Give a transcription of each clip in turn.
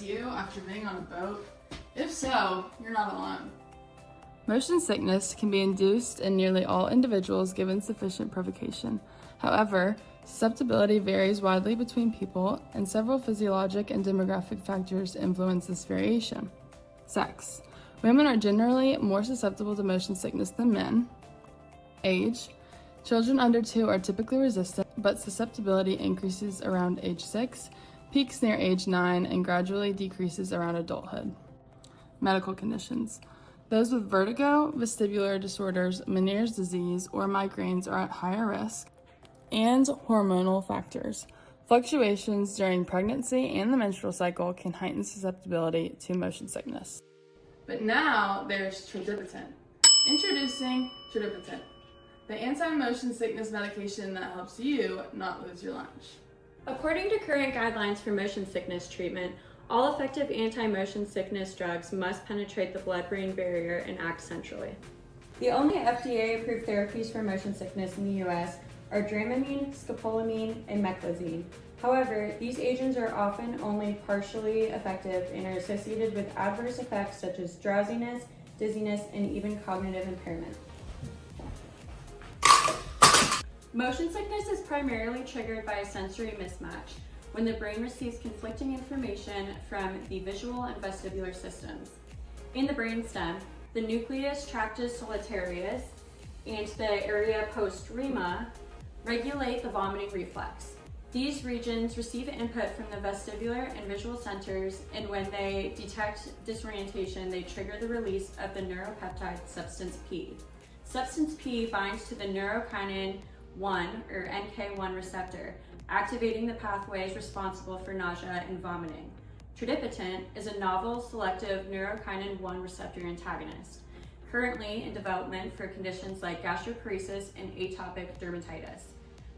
you after being on a boat? If so, you're not alone. Motion sickness can be induced in nearly all individuals given sufficient provocation. However, susceptibility varies widely between people, and several physiologic and demographic factors influence this variation. Sex. Women are generally more susceptible to motion sickness than men. Age. Children under 2 are typically resistant, but susceptibility increases around age 6, peaks near age 9, and gradually decreases around adulthood. Medical conditions. Those with vertigo, vestibular disorders, Meniere's disease, or migraines are at higher risk. And hormonal factors. Fluctuations during pregnancy and the menstrual cycle can heighten susceptibility to motion sickness. But now there's Tradipitant. Introducing Tradipitant, the anti-motion sickness medication that helps you not lose your lunch. According to current guidelines for motion sickness treatment, all effective anti-motion sickness drugs must penetrate the blood-brain barrier and act centrally. The only FDA-approved therapies for motion sickness in the U.S. are Dramamine, scopolamine, and meclizine. However, these agents are often only partially effective and are associated with adverse effects such as drowsiness, dizziness, and even cognitive impairment. Motion sickness is primarily triggered by a sensory mismatch, when the brain receives conflicting information from the visual and vestibular systems. In the brainstem, the nucleus tractus solitarius and the area postrema regulate the vomiting reflex. These regions receive input from the vestibular and visual centers, and when they detect disorientation, they trigger the release of the neuropeptide substance P. Substance P binds to the neurokinin 1 or NK1 receptor, activating the pathways responsible for nausea and vomiting. Tradipitant is a novel selective neurokinin 1 receptor antagonist, currently in development for conditions like gastroparesis and atopic dermatitis.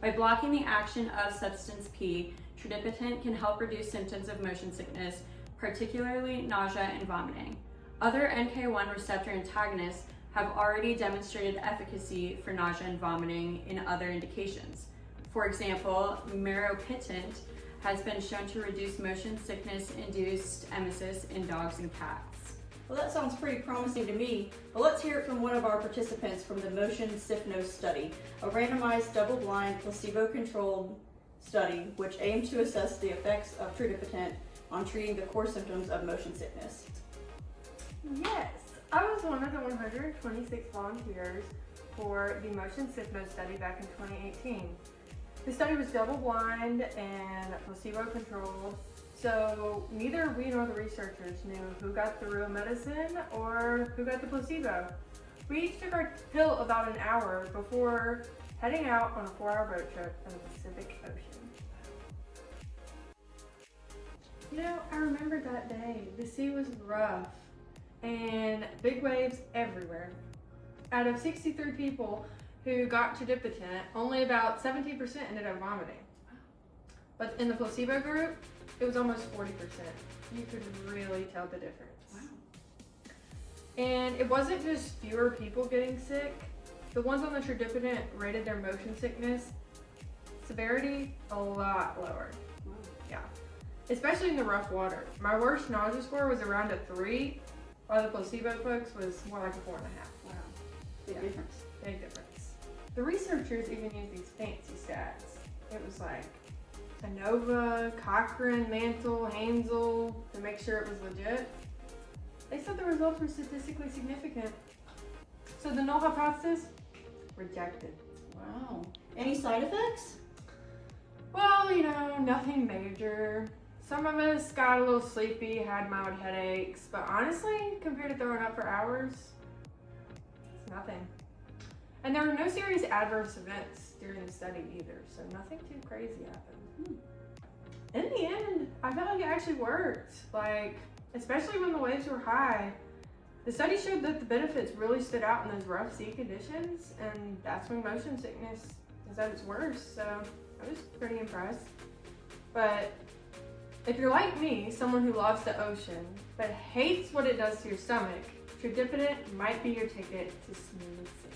By blocking the action of substance P, Tradipitant can help reduce symptoms of motion sickness, particularly nausea and vomiting. Other NK1 receptor antagonists have already demonstrated efficacy for nausea and vomiting in other indications. For example, meropitant has been shown to reduce motion sickness-induced emesis in dogs and cats. Well, that sounds pretty promising to me, but let's hear it from one of our participants from the Motion Sickness Study, a randomized, double-blind, placebo-controlled study which aimed to assess the effects of Tradipitant on treating the core symptoms of motion sickness. Yes, I was one of the 126 volunteers for the Motion Sickness Study back in 2018. The study was double-blind and placebo-controlled, so neither we nor the researchers knew who got the real medicine or who got the placebo. We each took our pill about an hour before heading out on a 4-hour boat trip in the Pacific Ocean. You know, I remember that day. The sea was rough and big waves everywhere. Out of 63 people who got Tradipitant, only about 17% ended up vomiting. But in the placebo group, it was almost 40%. You could really tell the difference. Wow. And it wasn't just fewer people getting sick. The ones on the Tradipitant rated their motion sickness severity a lot lower. Wow. Yeah, especially in the rough water. My worst nausea score was around a 3, while the placebo folks was more like a 4.5. Wow. Big Yeah. difference. Big difference. The researchers even used these fancy stats. It was like ANOVA, Cochrane, Mantle, Hansel to make sure it was legit. They said the results were statistically significant. So the null hypothesis, rejected. Wow. Any side effects? Well, you know, nothing major. Some of us got a little sleepy, had mild headaches, but honestly, compared to throwing up for hours, it's nothing. And there were no serious adverse events during the study either, so nothing too crazy happened. In the end, I felt like it actually worked. Like, especially when the waves were high. The study showed that the benefits really stood out in those rough sea conditions, and that's when motion sickness is at its worst, so I was pretty impressed. But if you're like me, someone who loves the ocean, but hates what it does to your stomach, Tradipitant might be your ticket to smooth sailing.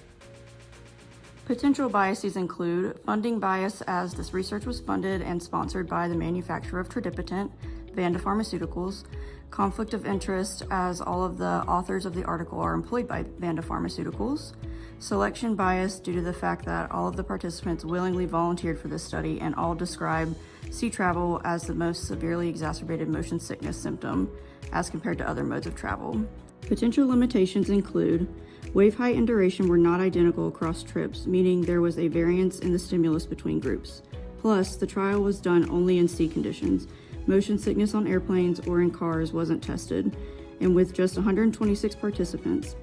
Potential biases include funding bias, as this research was funded and sponsored by the manufacturer of Tradipitant, Vanda Pharmaceuticals, conflict of interest as all of the authors of the article are employed by Vanda Pharmaceuticals, selection bias due to the fact that all of the participants willingly volunteered for this study and all describe sea travel as the most severely exacerbated motion sickness symptom as compared to other modes of travel. Potential limitations include wave height and duration were not identical across trips, meaning there was a variance in the stimulus between groups. Plus, the trial was done only in sea conditions. Motion sickness on airplanes or in cars wasn't tested, and with just 126 participants,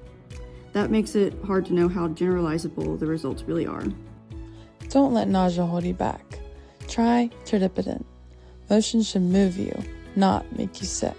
that makes it hard to know how generalizable the results really are. Don't let nausea hold you back. Try Tradipitant. Motion should move you, not make you sick.